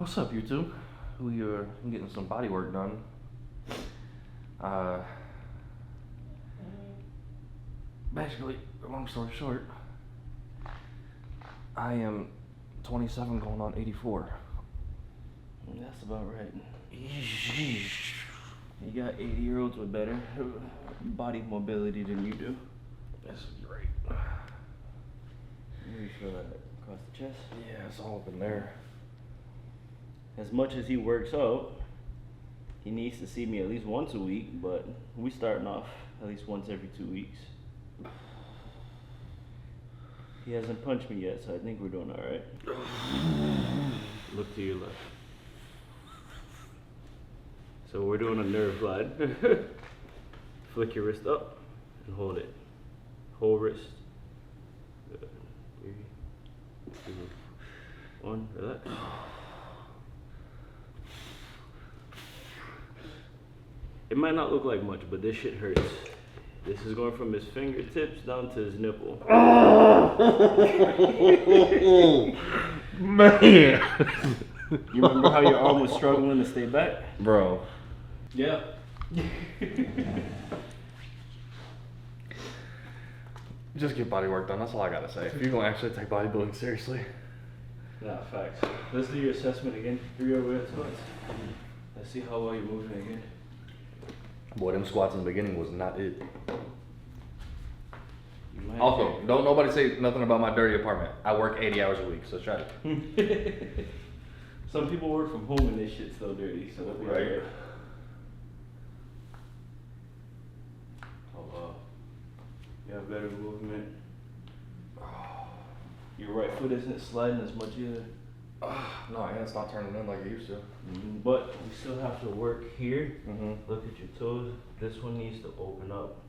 What's up, YouTube? We are getting some body work done. Basically, long story short, I am 27 going on 84. That's about right. You got 80-year-olds with better body mobility than you do. That's great. You feel that across the chest? Yeah, it's all up in there. As much as he works out, he needs to see me at least once a week, but we starting off at least once every 2 weeks. He hasn't punched me yet, so I think we're doing all right. Look to your left. So we're doing a nerve glide. Flick your wrist up and hold it. Whole wrist. Good. 3, 2, 1, relax. It might not look like much, but this shit hurts. This is going from his fingertips down to his nipple. Man! You remember how your arm was struggling to stay back? Bro. Yeah. Just get body work done, that's all I gotta say. If you're gonna actually take bodybuilding seriously. Nah, facts. Let's do your assessment again. 3 overhead squats. Let's see how well you're moving again. Boy, them squats in the beginning was not it. You might Also, don't nobody say nothing about my dirty apartment. I work 80 hours a week, so shut it. Some people work from home and this shit's still dirty, so it'll be Right. alright. Oh, you have better movement. Your right foot isn't sliding as much either. No, yeah, it's not turning in like it used to. But we still have to work here. Mm-hmm. Look at your toes. This one needs to open up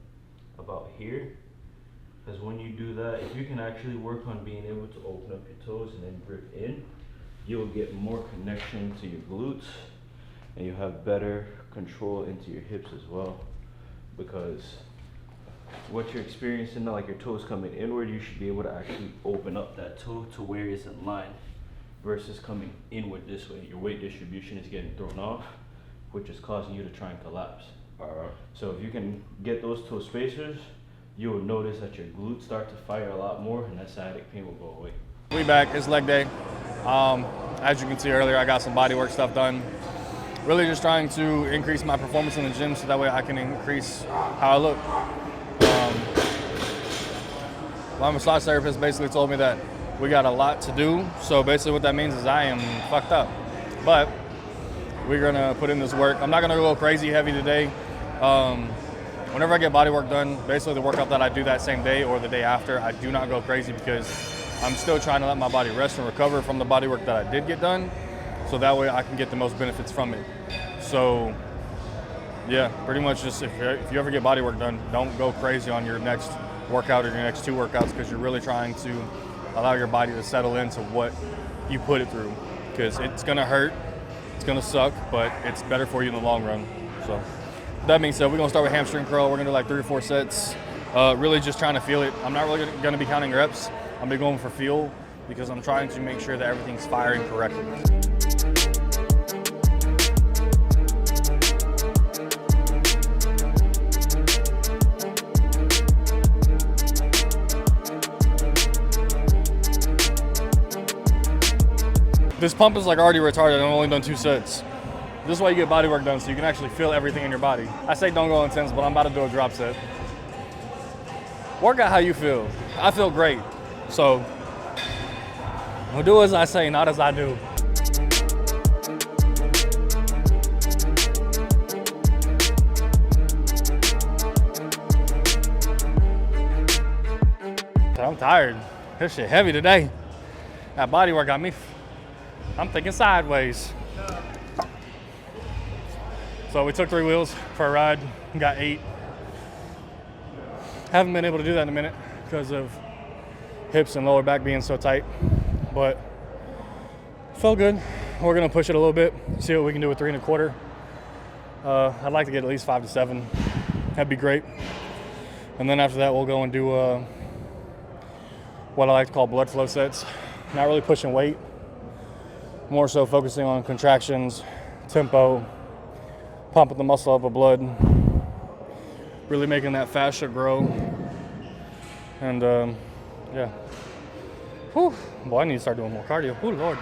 about here. Because when you do that, if you can actually work on being able to open up your toes and then grip in, you'll get more connection to your glutes and you have better control into your hips as well. Because what you're experiencing now, like your toes coming inward, you should be able to actually open up that toe to where it's in line versus coming inward this way. Your weight distribution is getting thrown off, which is causing you to try and collapse. So if you can get those toe spacers, you will notice that your glutes start to fire a lot more and that sciatic pain will go away. We back, it's leg day. As you can see earlier, I got some bodywork stuff done. Really just trying to increase my performance in the gym so that way I can increase how I look. My massage therapist basically told me that we got a lot to do. So basically what that means is I am fucked up. But we're gonna put in this work. I'm not gonna go crazy heavy today. Whenever I get body work done, basically the workout that I do that same day or the day after, I do not go crazy because I'm still trying to let my body rest and recover from the body work that I did get done. So that way I can get the most benefits from it. So yeah, pretty much just if you ever get body work done, don't go crazy on your next workout or your next 2 workouts because you're really trying to allow your body to settle into what you put it through. Because it's gonna hurt, it's gonna suck, but it's better for you in the long run. So that being said, we're gonna start with hamstring curl. We're gonna do like 3 or 4 sets. Really just trying to feel it. I'm not really gonna be counting reps. I'm gonna be going for feel because I'm trying to make sure that everything's firing correctly. This pump is like already retarded. I've only done 2 sets. This is why you get body work done, so you can actually feel everything in your body. I say don't go intense, but I'm about to do a drop set. Work out how you feel. I feel great. So, we'll do as I say, not as I do. I'm tired. This shit heavy today. That body work got me, I'm thinking sideways. So we took 3 wheels for a ride, got 8. Haven't been able to do that in a minute because of hips and lower back being so tight, but felt good. We're gonna push it a little bit, see what we can do with 3 1/4. I'd like to get at least 5 to 7. That'd be great. And then after that, we'll go and do what I like to call blood flow sets. Not really pushing weight, more so focusing on contractions, tempo, pumping the muscle up with blood, really making that fascia grow. And yeah. Whew. Boy, I need to start doing more cardio. Oh, Lord.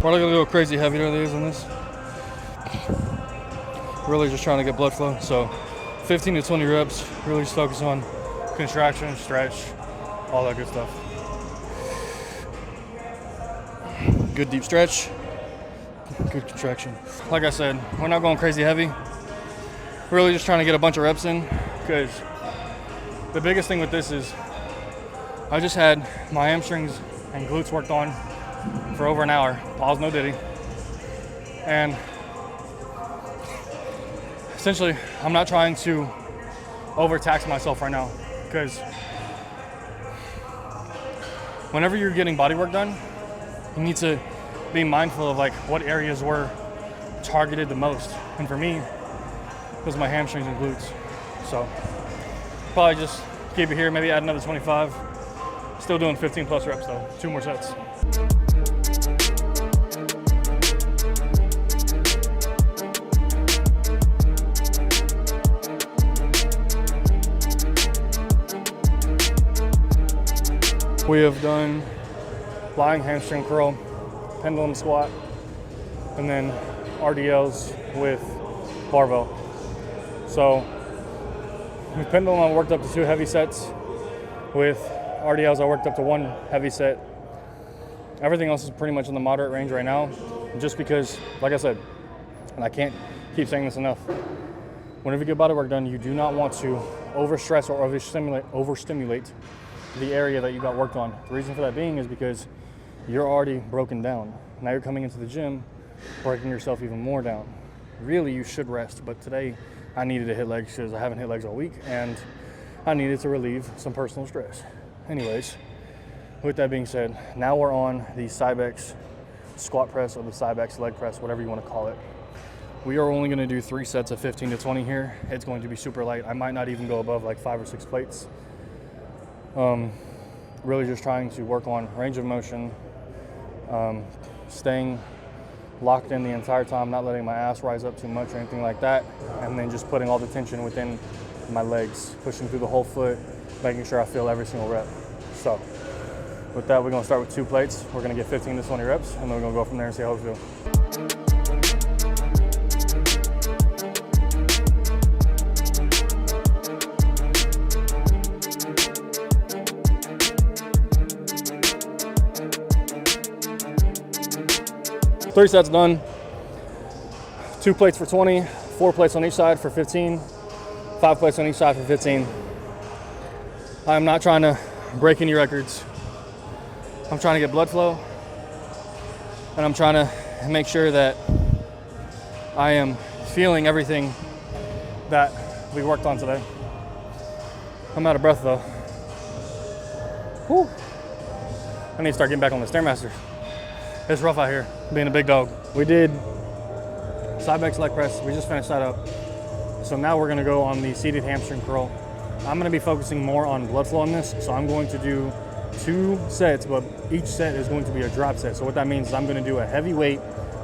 Probably gonna go crazy heavy days on this. Really just trying to get blood flow. So 15 to 20 reps, really just focus on contraction, stretch, all that good stuff. Good deep stretch, good contraction. Like I said, we're not going crazy heavy. Really just trying to get a bunch of reps in, because the biggest thing with this is I just had my hamstrings and glutes worked on for over an hour. Pause, no diddy. And essentially, I'm not trying to overtax myself right now, because whenever you're getting body work done, you need to be mindful of like what areas were targeted the most. And for me, it was my hamstrings and glutes. So probably just keep it here, maybe add another 25. Still doing 15 plus reps though, 2 more sets. We have done lying hamstring curl, pendulum squat, and then RDLs with barbell. So with pendulum, I worked up to 2 heavy sets. With RDLs, I worked up to 1 heavy set. Everything else is pretty much in the moderate range right now, just because, like I said, and I can't keep saying this enough, whenever you get body work done, you do not want to overstress or overstimulate the area that you got worked on. The reason for that being is because you're already broken down. Now you're coming into the gym, breaking yourself even more down. Really, you should rest, but today I needed to hit legs because I haven't hit legs all week, and I needed to relieve some personal stress. Anyways, with that being said, now we're on the Cybex squat press or the Cybex leg press, whatever you want to call it. We are only going to do 3 sets of 15 to 20 here. It's going to be super light. I might not even go above like 5 or 6 plates. Really just trying to work on range of motion, staying locked in the entire time, not letting my ass rise up too much or anything like that, and then just putting all the tension within my legs, pushing through the whole foot, making sure I feel every single rep. So with that, we're gonna start with 2 plates. We're gonna get 15 to 20 reps, and then we're gonna go from there and see how we feel. 3 sets done. 2 plates for 20, 4 plates on each side for 15, 5 plates on each side for 15. I'm not trying to break any records. I'm trying to get blood flow, and I'm trying to make sure that I am feeling everything that we worked on today. I'm out of breath though. Whew. I need to start getting back on the Stairmaster. It's rough out here, being a big dog. We did Cybex leg press. We just finished that up. So now we're gonna go on the seated hamstring curl. I'm gonna be focusing more on blood flow on this. So I'm going to do 2 sets, but each set is going to be a drop set. So what that means is I'm gonna do a heavy weight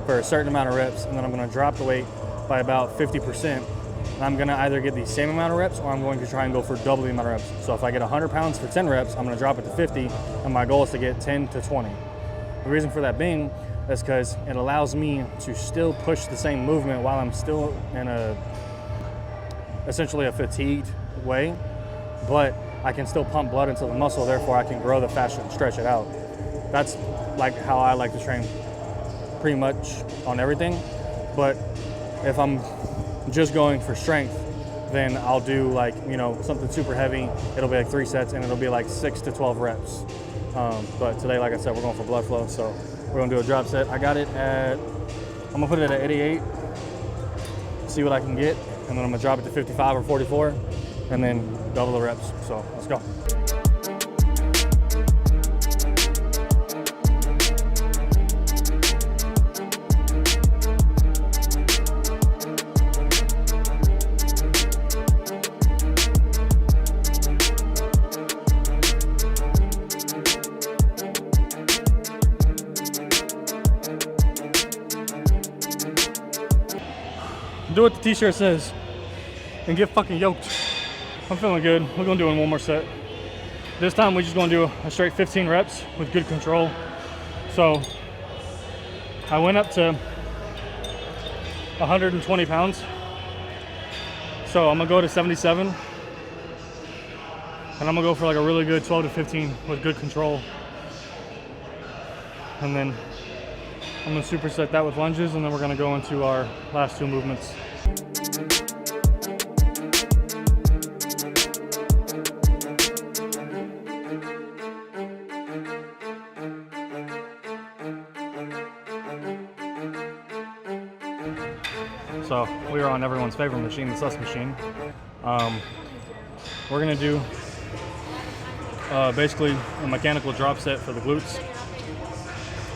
for a certain amount of reps, and then I'm gonna drop the weight by about 50%. And I'm gonna either get the same amount of reps, or I'm going to try and go for double the amount of reps. So if I get 100 pounds for 10 reps, I'm gonna drop it to 50, and my goal is to get 10 to 20. The reason for that being is because it allows me to still push the same movement while I'm still in essentially a fatigued way, but I can still pump blood into the muscle, therefore I can grow the fascia and stretch it out. That's like how I like to train pretty much on everything. But if I'm just going for strength, then I'll do like, something super heavy. It'll be like 3 sets, and it'll be like 6 to 12 reps. But today, like I said, we're going for blood flow, so we're gonna do a drop set. I got it I'm gonna put it at 88, see what I can get, and then I'm gonna drop it to 55 or 44, and then double the reps. So let's go. do what the t-shirt says and get fucking yoked. I'm feeling good. We're gonna do one more set. This time we're just gonna do a straight 15 reps with good control. So I went up to 120 pounds. So I'm gonna go to 77. And I'm gonna go for like a really good 12 to 15 with good control. And then I'm gonna superset that with lunges, and then we're gonna go into our last two movements. So we are on everyone's favorite machine, the sus machine. We're gonna do basically a mechanical drop set for the glutes.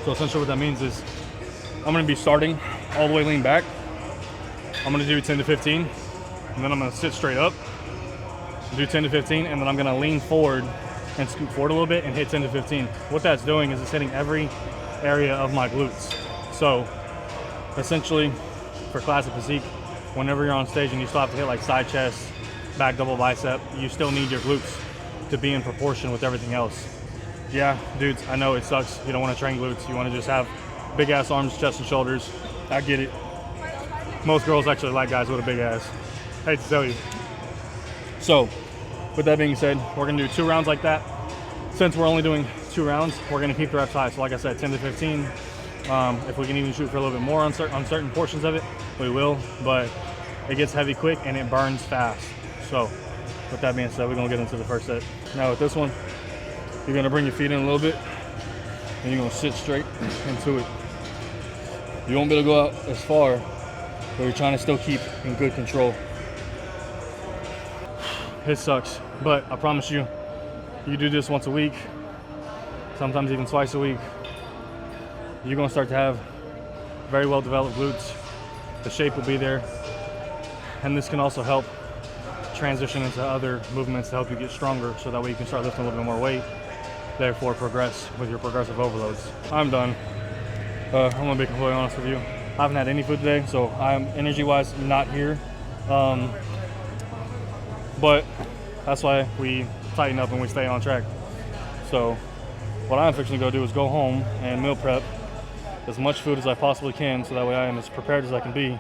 So essentially what that means is I'm gonna be starting all the way lean back. I'm gonna do 10 to 15, and then I'm gonna sit straight up, do 10 to 15, and then I'm gonna lean forward and scoot forward a little bit and hit 10 to 15. What that's doing is it's hitting every area of my glutes. So essentially for classic physique, whenever you're on stage and you still have to hit like side chest, back double bicep, you still need your glutes to be in proportion with everything else. Yeah, dudes, I know it sucks. You don't want to train glutes. You want to just have big ass arms, chest and shoulders. I get it. Most girls actually like guys with a big ass. I hate to tell you. So with that being said, we're gonna do 2 rounds like that. Since we're only doing 2 rounds, we're gonna keep the reps high. So like I said, 10 to 15. If we can even shoot for a little bit more on certain portions of it, we will, but it gets heavy quick and it burns fast. So with that being said, we're gonna get into the first set. Now with this one, you're gonna bring your feet in a little bit and you're gonna sit straight into it. You won't be able to go out as far, but you're trying to still keep in good control. It sucks, but I promise you, you do this once a week, sometimes even twice a week, you're gonna start to have very well developed glutes. The shape will be there, and this can also help transition into other movements to help you get stronger, so that way you can start lifting a little bit more weight, therefore progress with your progressive overloads. I'm done. I'm gonna be completely honest with you. I haven't had any food today, so I'm energy-wise not here. But that's why we tighten up and we stay on track. So what I'm fixing to go do is go home and meal prep as much food as I possibly can, so that way I am as prepared as I can be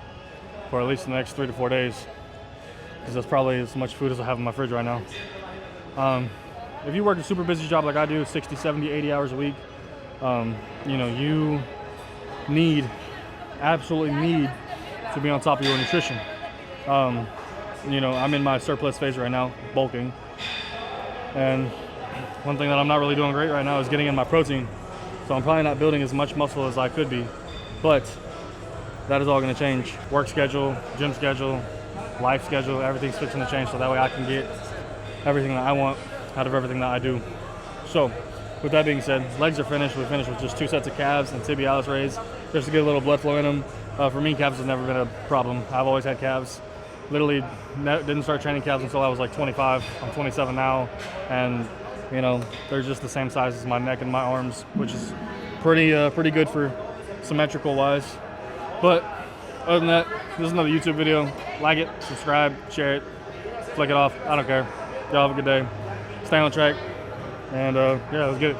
for at least the next 3 to 4 days, because that's probably as much food as I have in my fridge right now. If you work a super busy job like I do, 60, 70, 80 hours a week, you know, you absolutely need to be on top of your nutrition. You know, I'm in my surplus phase right now, bulking, and one thing that I'm not really doing great right now is getting in my protein. So I'm probably not building as much muscle as I could be, but that is all gonna change. Work schedule, gym schedule, life schedule, everything's fixing to change, so that way I can get everything that I want out of everything that I do. So with that being said, legs are finished. We finished with just 2 sets of calves and tibialis raise, just to get a little blood flow in them. For me, calves have never been a problem. I've always had calves. Literally didn't start training calves until I was like 25. I'm 27 now, and you know, they're just the same size as my neck and my arms, which is pretty good for symmetrical wise. But other than that, this is another YouTube video. Like it, subscribe, share it, flick it off. I don't care. Y'all have a good day. Stay on track, and yeah, let's get it.